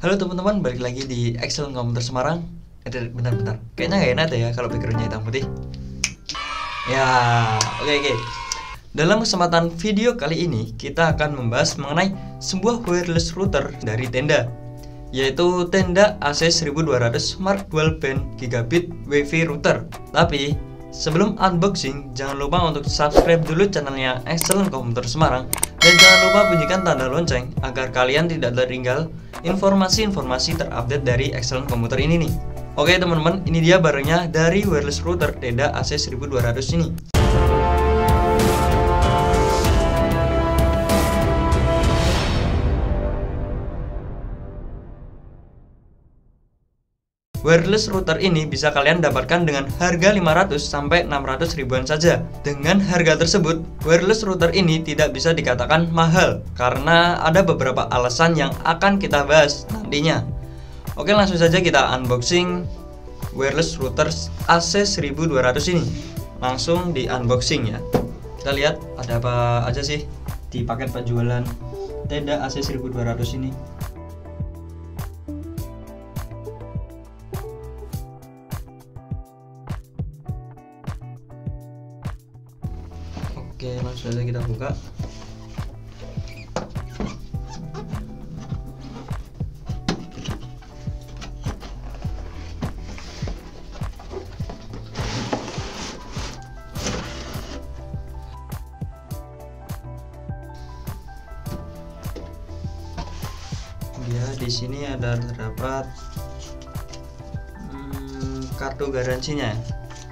Halo teman-teman, balik lagi di Excellent Komputer Semarang. Bentar. Kayaknya gak enak ya kalau backgroundnya hitam putih. Ya, oke. Dalam kesempatan video kali ini, kita akan membahas mengenai sebuah wireless router dari Tenda, yaitu Tenda AC1200 Smart Dual Band Gigabit Wi-Fi Router. Tapi sebelum unboxing, jangan lupa untuk subscribe dulu channelnya Excellent Komputer Semarang. Dan jangan lupa bunyikan tanda lonceng agar kalian tidak tertinggal informasi-informasi terupdate dari Excellent Komputer ini nih. Oke teman-teman, ini dia barangnya dari wireless router Tenda AC1200 ini. Wireless router ini bisa kalian dapatkan dengan harga 500 sampai 600 ribuan saja. Dengan harga tersebut, wireless router ini tidak bisa dikatakan mahal karena ada beberapa alasan yang akan kita bahas nantinya. Oke, langsung saja kita unboxing wireless router AC1200 ini. Langsung di unboxing ya. Kita lihat ada apa aja sih di paket penjualan Tenda AC1200 ini. Oke, langsung saja kita buka. Ya, di sini ada terdapat kartu garansinya.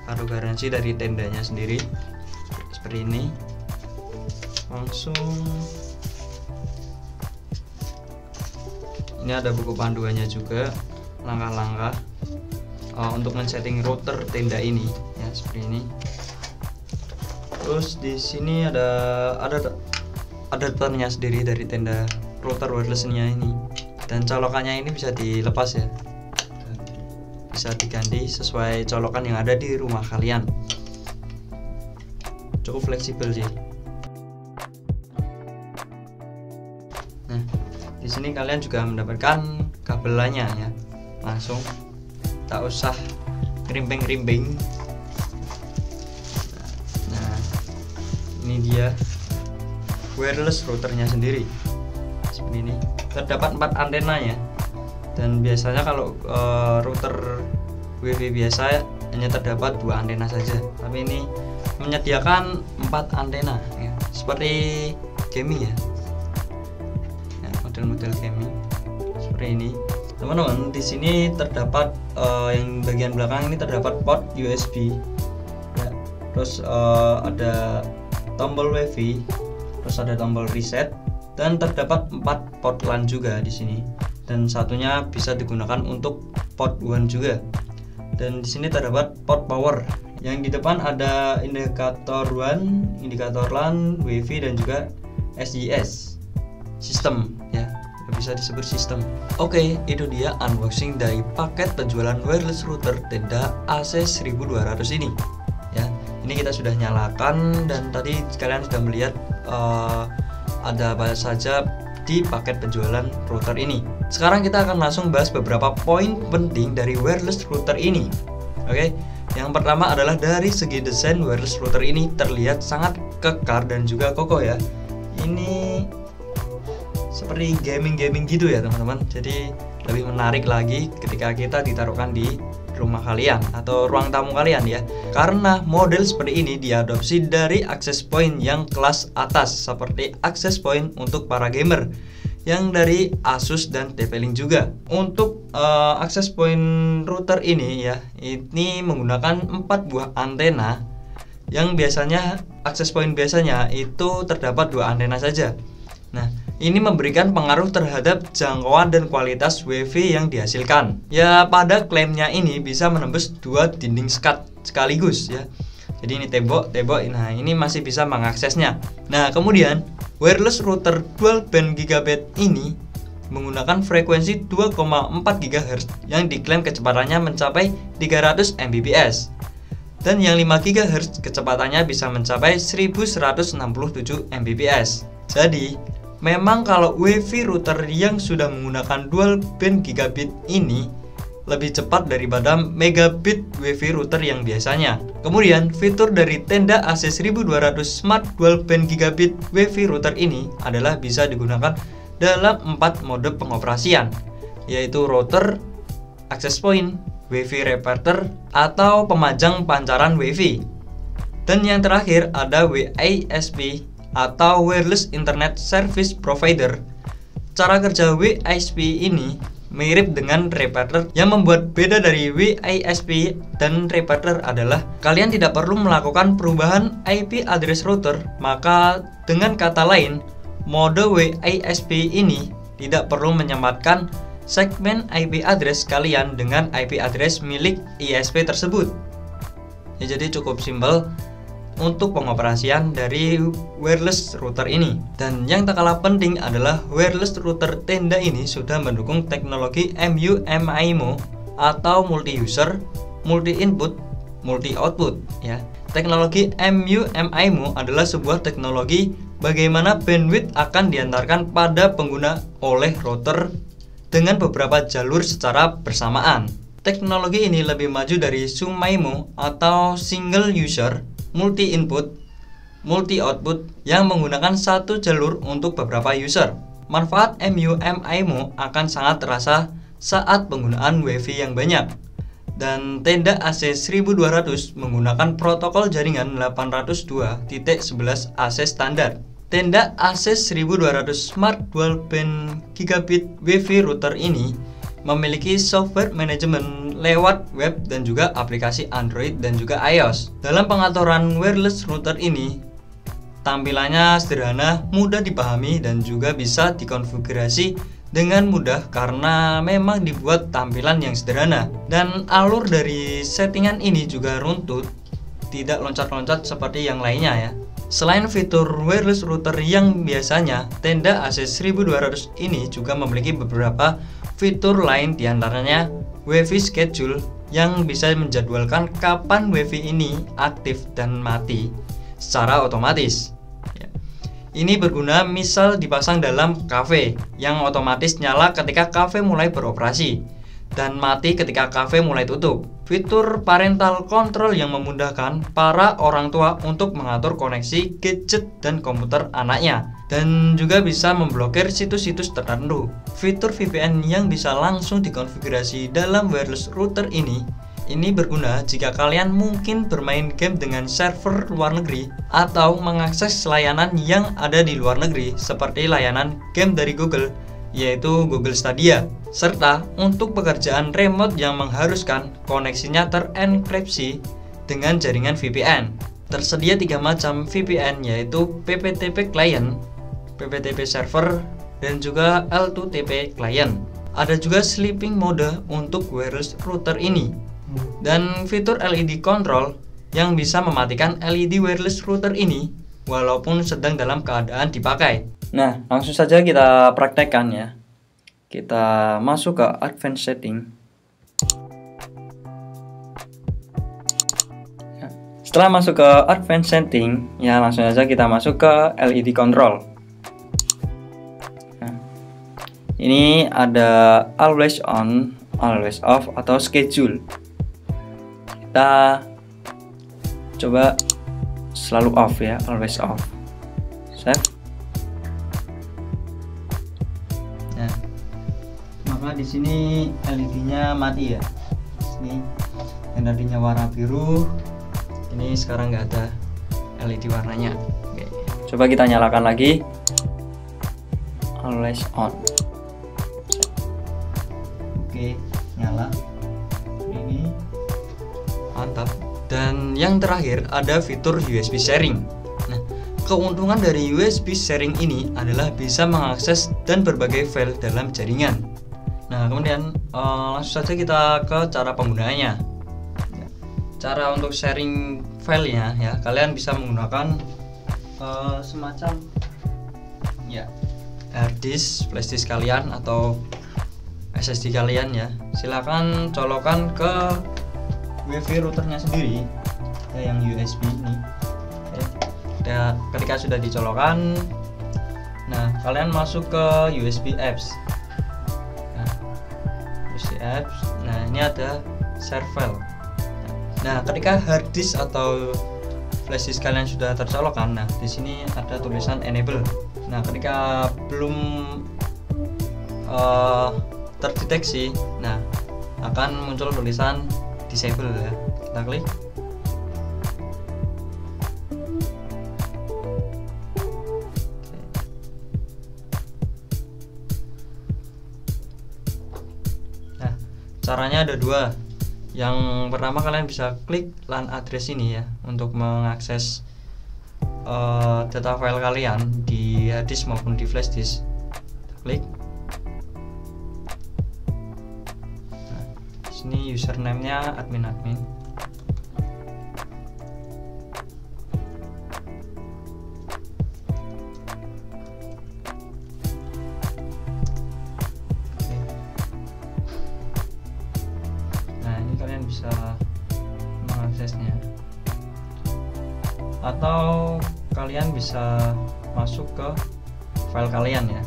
Kartu garansi dari tendanya sendiri. Seperti ini. Langsung ini ada buku panduannya juga, langkah-langkah untuk men-setting router tenda ini ya, seperti ini. Terus di sini ada adapternya sendiri dari tenda router wirelessnya ini, dan colokannya ini bisa dilepas ya, bisa diganti sesuai colokan yang ada di rumah kalian. Cukup fleksibel sih. Nah, di sini kalian juga mendapatkan kabelnya ya. Langsung, tak usah ngerimping-ngerimping. Nah, ini dia wireless routernya sendiri. Seperti ini. Terdapat 4 antena ya. Dan biasanya kalau router Wi-Fi biasa hanya terdapat 2 antena saja. Tapi ini menyediakan 4 antena ya, seperti gaming ya, model-model gaming seperti ini teman-teman. Di sini terdapat yang bagian belakang ini terdapat port USB ya, terus ada tombol WiFi, terus ada tombol reset, dan terdapat 4 port LAN juga di sini, dan satunya bisa digunakan untuk port WAN juga. Dan di sini terdapat port power. Yang di depan ada indikator WAN, indikator LAN, WiFi, dan juga SJS sistem ya, bisa disebut sistem. Oke, itu dia unboxing dari paket penjualan wireless router Tenda AC1200 ini ya. Ini kita sudah nyalakan, dan tadi kalian sudah melihat ada apa saja di paket penjualan router ini. Sekarang kita akan langsung bahas beberapa poin penting dari wireless router ini. Oke. Yang pertama adalah dari segi desain, wireless router ini terlihat sangat kekar dan juga kokoh ya. Ini seperti gaming gitu ya teman-teman. Jadi lebih menarik lagi ketika kita ditaruhkan di rumah kalian atau ruang tamu kalian ya. Karena model seperti ini diadopsi dari access point yang kelas atas, seperti access point untuk para gamer yang dari Asus dan TP-Link juga. Untuk access point router ini ya, ini menggunakan 4 buah antena, yang biasanya access point biasanya itu terdapat 2 antena saja. Nah, ini memberikan pengaruh terhadap jangkauan dan kualitas WiFi yang dihasilkan. Ya, pada klaimnya ini bisa menembus 2 dinding SCAD sekaligus ya. Jadi ini tembok, nah ini masih bisa mengaksesnya. Nah, kemudian wireless router dual band gigabit ini menggunakan frekuensi 2,4 GHz yang diklaim kecepatannya mencapai 300 Mbps. Dan yang 5 GHz kecepatannya bisa mencapai 1167 Mbps. Jadi Memang kalau WiFi router yang sudah menggunakan dual band gigabit ini lebih cepat daripada megabit WiFi router yang biasanya. Kemudian, fitur dari Tenda AC 1200 Smart Dual Band Gigabit WiFi router ini adalah bisa digunakan dalam 4 mode pengoperasian, yaitu router, access point, WiFi repeater, atau pemajang pancaran WiFi. Dan yang terakhir ada WISP atau Wireless Internet Service Provider. Cara kerja WISP ini mirip dengan repeater. Yang membuat beda dari WISP dan repeater adalah kalian tidak perlu melakukan perubahan IP address router. Maka dengan kata lain, mode WISP ini tidak perlu menyematkan segmen IP address kalian dengan IP address milik ISP tersebut. Ya, jadi cukup simpel untuk pengoperasian dari wireless router ini. Dan yang tak kalah penting adalah wireless router Tenda ini sudah mendukung teknologi MU-MIMO atau multi user, multi input, multi output ya. Teknologi MU-MIMO adalah sebuah teknologi bagaimana bandwidth akan diantarkan pada pengguna oleh router dengan beberapa jalur secara bersamaan. Teknologi ini lebih maju dari SUMIMO atau single user, multi input, multi output yang menggunakan satu jalur untuk beberapa user. Manfaat MU-MIMO akan sangat terasa saat penggunaan WiFi yang banyak. Dan Tenda AC 1200 menggunakan protokol jaringan 802.11 AC standar. Tenda AC 1200 Smart Dual Band Gigabit WiFi router ini memiliki software manajemen lewat web dan juga aplikasi Android dan juga iOS. Dalam pengaturan wireless router ini, tampilannya sederhana, mudah dipahami dan juga bisa dikonfigurasi dengan mudah karena memang dibuat tampilan yang sederhana. Dan alur dari settingan ini juga runtut, tidak loncat-loncat seperti yang lainnya ya. Selain fitur wireless router yang biasanya, Tenda AC 1200 ini juga memiliki beberapa fitur lain, diantaranya WiFi schedule yang bisa menjadwalkan kapan WiFi ini aktif dan mati secara otomatis. Ini berguna misal dipasang dalam kafe yang otomatis nyala ketika kafe mulai beroperasi dan mati ketika kafe mulai tutup. Fitur parental control yang memudahkan para orang tua untuk mengatur koneksi gadget dan komputer anaknya, dan juga bisa memblokir situs-situs tertentu. Fitur VPN yang bisa langsung dikonfigurasi dalam wireless router ini berguna jika kalian mungkin bermain game dengan server luar negeri atau mengakses layanan yang ada di luar negeri seperti layanan game dari Google, yaitu Google Stadia, serta untuk pekerjaan remote yang mengharuskan koneksinya terenkripsi dengan jaringan VPN. Tersedia 3 macam VPN, yaitu PPTP client, PPTP server, dan juga L2TP client. Ada juga sleeping mode untuk wireless router ini, dan fitur LED control yang bisa mematikan LED wireless router ini walaupun sedang dalam keadaan dipakai. Nah, langsung saja kita praktekkan ya. Kita masuk ke advanced setting. Setelah masuk ke advanced setting, ya langsung saja kita masuk ke LED control. Nah, ini ada always on, always off atau schedule. Kita coba selalu off ya, always off. Save. Nah, maka di sini LED-nya mati ya. Ini yang tadinya warna biru, ini sekarang nggak ada LED warnanya. Oke. Coba kita nyalakan lagi, always on. Oke, nyala. Ini mantap. Dan yang terakhir ada fitur USB sharing. Nah, keuntungan dari USB sharing ini adalah bisa mengakses dan berbagai file dalam jaringan. Nah, kemudian langsung saja kita ke cara penggunaannya. Cara untuk sharing filenya ya, kalian bisa menggunakan semacam ya hard disk, flash disk kalian atau SSD kalian ya. Silakan colokan ke WiFi routernya sendiri ya, yang USB ini. Ya, ketika sudah dicolokkan, nah kalian masuk ke USB apps. USB apps. Nah, ini ada share file. Nah, ketika hard disk atau flash disk kalian sudah tercolokkan, nah di sini ada tulisan enable. Nah, ketika belum terdeteksi, nah akan muncul tulisan disable ya. Kita klik. Nah, caranya ada dua. Yang pertama, kalian bisa klik LAN address ini ya untuk mengakses data file kalian di hard disk maupun di flash disk. Klik. Nah, sini username-nya admin. Kalian bisa mengaksesnya, atau kalian bisa masuk ke file kalian ya.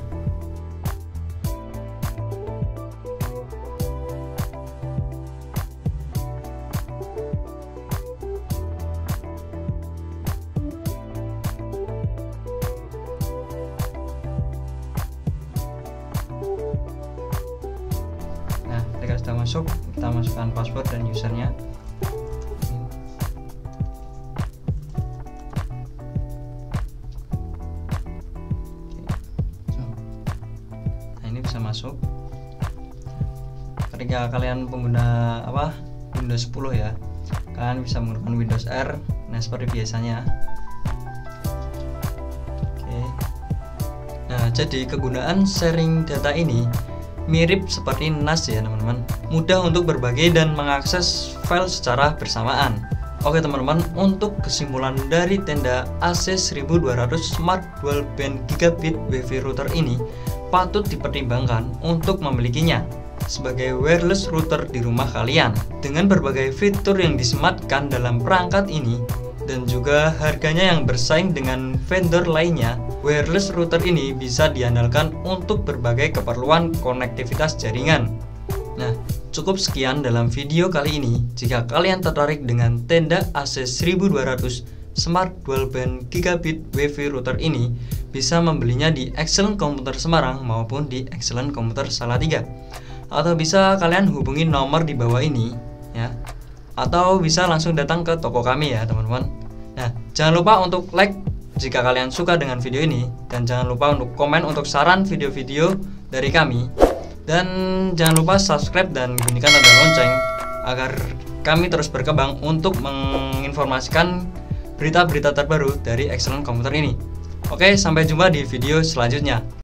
Ketika sudah masuk, kita masukkan password dan usernya. Nah, ini bisa masuk. Ketika kalian pengguna Windows 10 ya, kalian bisa menggunakan Windows R. Nah, seperti biasanya. Oke. Nah, jadi kegunaan sharing data ini mirip seperti NAS ya teman-teman, mudah untuk berbagi dan mengakses file secara bersamaan. Oke teman-teman, untuk kesimpulan dari tenda AC1200 Smart Dual Band Gigabit WiFi router ini patut dipertimbangkan untuk memilikinya sebagai wireless router di rumah kalian. Dengan berbagai fitur yang disematkan dalam perangkat ini dan juga harganya yang bersaing dengan vendor lainnya, wireless router ini bisa diandalkan untuk berbagai keperluan konektivitas jaringan. Nah, cukup sekian dalam video kali ini. Jika kalian tertarik dengan tenda AC1200 Smart Dual Band Gigabit WiFi router ini, bisa membelinya di Excellent Komputer Semarang maupun di Excellent Komputer Salatiga. Atau bisa kalian hubungi nomor di bawah ini ya. Atau bisa langsung datang ke toko kami ya teman-teman. Nah, jangan lupa untuk like jika kalian suka dengan video ini, dan jangan lupa untuk komen untuk saran video-video dari kami, dan jangan lupa subscribe dan bunyikan tanda lonceng agar kami terus berkembang untuk menginformasikan berita-berita terbaru dari Excellent Komputer ini. Oke, sampai jumpa di video selanjutnya.